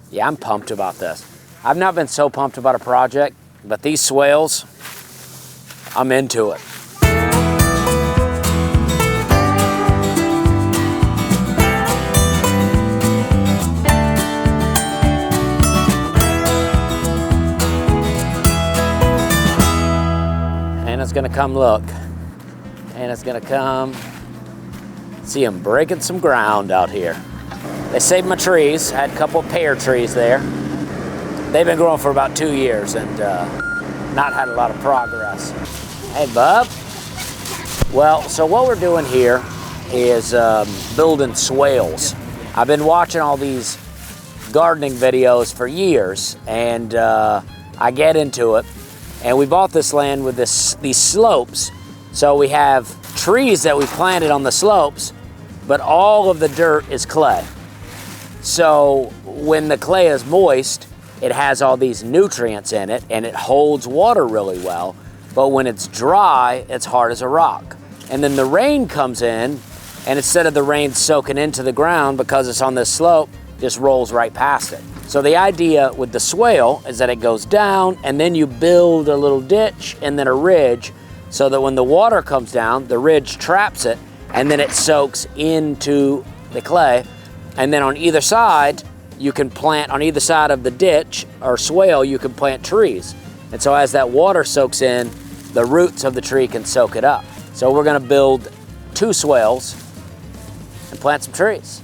Yeah, I'm pumped about this. I've not been so pumped about a project, but these swales, I'm into it. Hannah's gonna come look. Hannah's gonna come see them breaking some ground out here. They saved my trees. I had a couple of pear trees there. They've been growing for about 2 years and not had a lot of progress. Hey, bub. Well, so what we're doing here is building swales. I've been watching all these gardening videos for years, and I get into it. And we bought this land with these slopes. So we have trees that we've planted on the slopes, but all of the dirt is clay. So when the clay is moist, it has all these nutrients in it and it holds water really well. But when it's dry, it's hard as a rock. And then the rain comes in, and instead of the rain soaking into the ground because it's on this slope, just rolls right past it. So the idea with the swale is that it goes down and then you build a little ditch and then a ridge so that when the water comes down, the ridge traps it and then it soaks into the clay. And then on either side, you can plant, on either side of the ditch or swale, you can plant trees. And so as that water soaks in, the roots of the tree can soak it up. So we're gonna build 2 swales and plant some trees.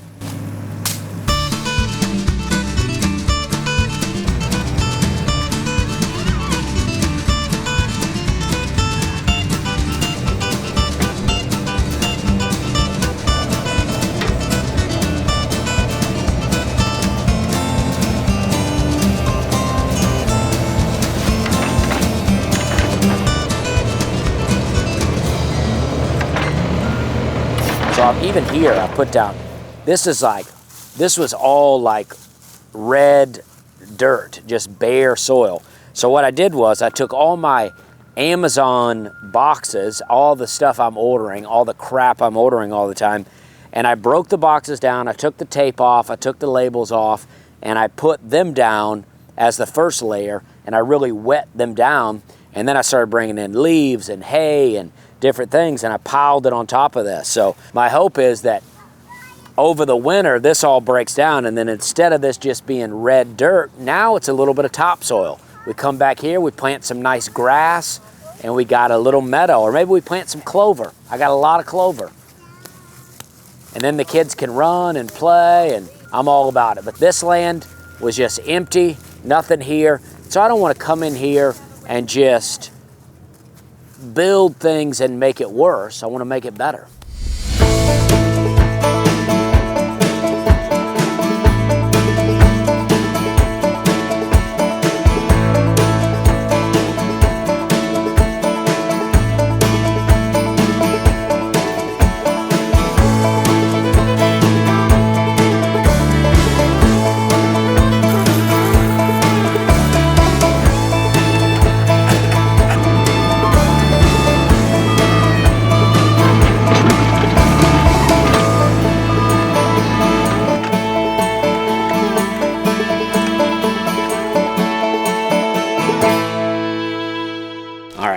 So even here, I put down, this was all like red dirt, just bare soil. So what I did was I took all my Amazon boxes, all the stuff I'm ordering, all the crap I'm ordering all the time, and I broke the boxes down, I took the tape off, I took the labels off, and I put them down as the first layer, and I really wet them down, and then I started bringing in leaves and hay and different things, and I piled it on top of this. So my hope is that over the winter, this all breaks down, and then instead of this just being red dirt, now it's a little bit of topsoil. We come back here, we plant some nice grass, and we got a little meadow, or maybe we plant some clover. I got a lot of clover. And then the kids can run and play, and I'm all about it. But this land was just empty, nothing here. So I don't want to come in here and just build things and make it worse. I want to make it better.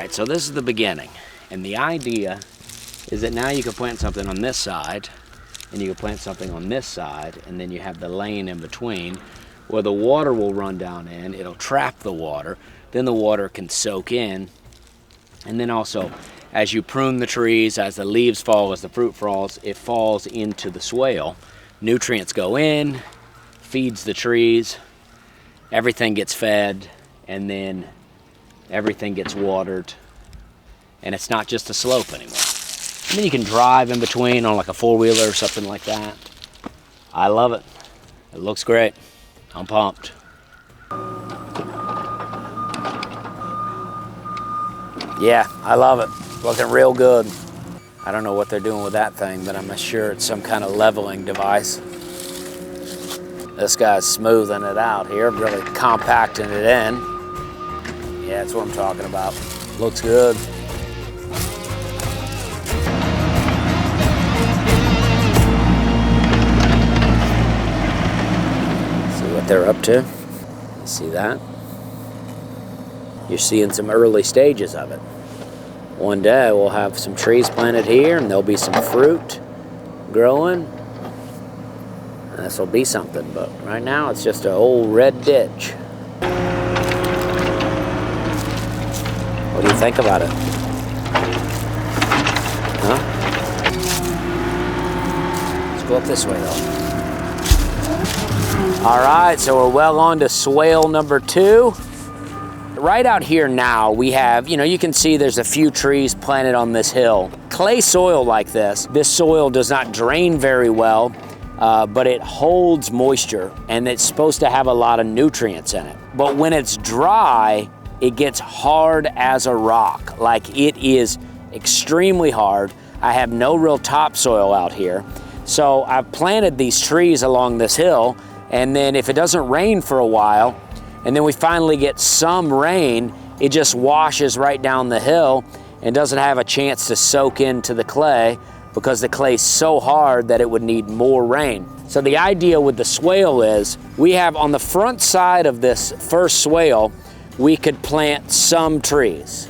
So this is the beginning, and the idea is that now you can plant something on this side, and you can plant something on this side, and then you have the lane in between where the water will run down in, it'll trap the water, then the water can soak in, and then also as you prune the trees, as the leaves fall, as the fruit falls, it falls into the swale. Nutrients go in, feeds the trees, everything gets fed, and then everything gets watered, and it's not just a slope anymore. And then you can drive in between on like a four-wheeler or something like that. I love it. It looks great. I'm pumped. Yeah, I love it. Looking real good. I don't know what they're doing with that thing, but I'm sure it's some kind of leveling device. This guy's smoothing it out here, really compacting it in. Yeah, that's what I'm talking about. Looks good. what they're up to. You see that? You're seeing some early stages of it. One day we'll have some trees planted here and there'll be some fruit growing. This will be something, but right now it's just an old red ditch. What do you think about it? Huh? Let's go up this way though. All right, so we're well on to swale number 2. Right out here now, we have, you can see there's a few trees planted on this hill. Clay soil like this soil does not drain very well, but it holds moisture, and it's supposed to have a lot of nutrients in it. But when it's dry, it gets hard as a rock. Like, it is extremely hard. I have no real topsoil out here. So I've planted these trees along this hill, and then if it doesn't rain for a while, and then we finally get some rain, it just washes right down the hill and doesn't have a chance to soak into the clay because the clay's so hard that it would need more rain. So the idea with the swale is we have on the front side of this first swale, we could plant some trees.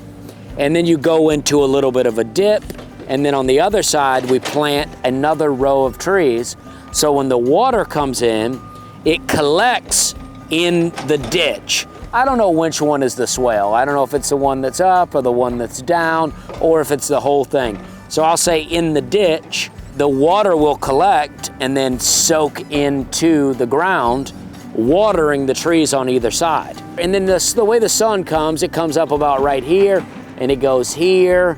And then you go into a little bit of a dip, and then on the other side, we plant another row of trees. So when the water comes in, it collects in the ditch. I don't know which one is the swale. I don't know if it's the one that's up or the one that's down, or if it's the whole thing. So I'll say in the ditch, the water will collect and then soak into the ground, watering the trees on either side. And then the way the sun comes, it comes up about right here, and it goes here,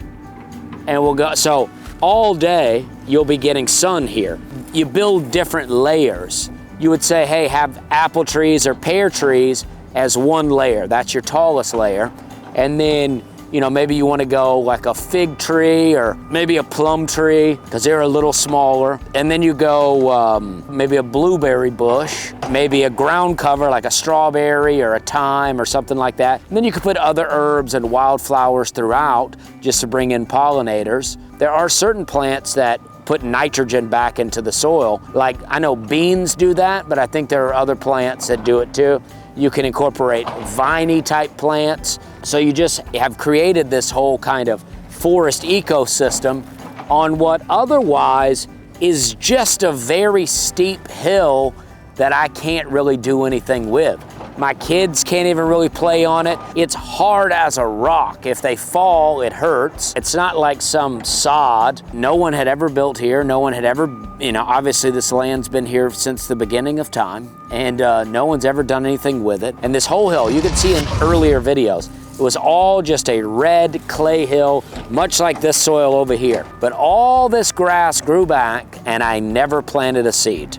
and we'll go. So all day, you'll be getting sun here. You build different layers. You would say, hey, have apple trees or pear trees as one layer. That's your tallest layer. And then, maybe you want to go like a fig tree or maybe a plum tree because they're a little smaller. And then you go maybe a blueberry bush, maybe a ground cover like a strawberry or a thyme or something like that. And then you could put other herbs and wildflowers throughout just to bring in pollinators. There are certain plants that put nitrogen back into the soil. Like, I know beans do that, but I think there are other plants that do it too. You can incorporate viney type plants. So you just have created this whole kind of forest ecosystem on what otherwise is just a very steep hill that I can't really do anything with. My kids can't even really play on it. It's hard as a rock. If they fall, it hurts. It's not like some sod. No one had ever built here. No one had ever, obviously this land's been here since the beginning of time, and no one's ever done anything with it. And this whole hill, you can see in earlier videos, it was all just a red clay hill, much like this soil over here. But all this grass grew back, and I never planted a seed.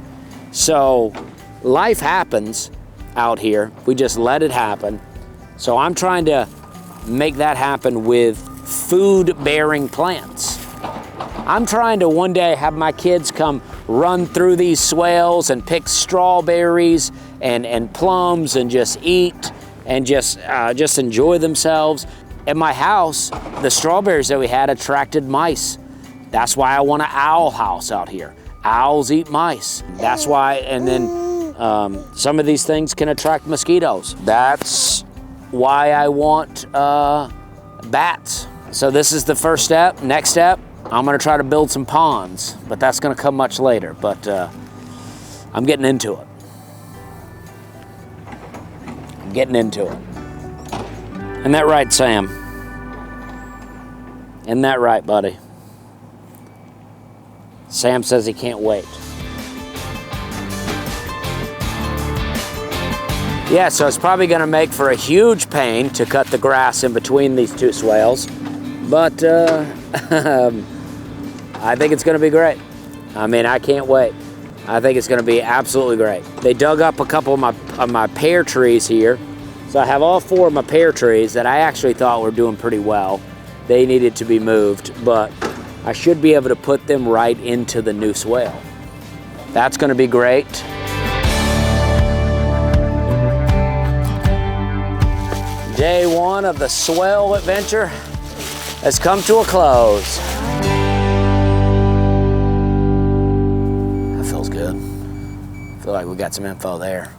So life happens out here. We just let it happen. So I'm trying to make that happen with food-bearing plants. I'm trying to one day have my kids come run through these swales and pick strawberries and plums and just eat and just enjoy themselves. At my house, the strawberries that we had attracted mice. That's why I want an owl house out here. Owls eat mice. That's why, and then some of these things can attract mosquitoes. That's why I want bats. So this is the first step. Next step, I'm gonna try to build some ponds, but that's gonna come much later. But I'm getting into it. I'm getting into it. Isn't that right, Sam? Isn't that right, buddy? Sam says he can't wait. Yeah, so it's probably gonna make for a huge pain to cut the grass in between these two swales, but I think it's gonna be great. I mean, I can't wait. I think it's gonna be absolutely great. They dug up a couple of my pear trees here, so I have all 4 of my pear trees that I actually thought were doing pretty well. They needed to be moved, but I should be able to put them right into the new swale. That's gonna be great. Day 1 of the swale adventure has come to a close. That feels good. I feel like we got some info there.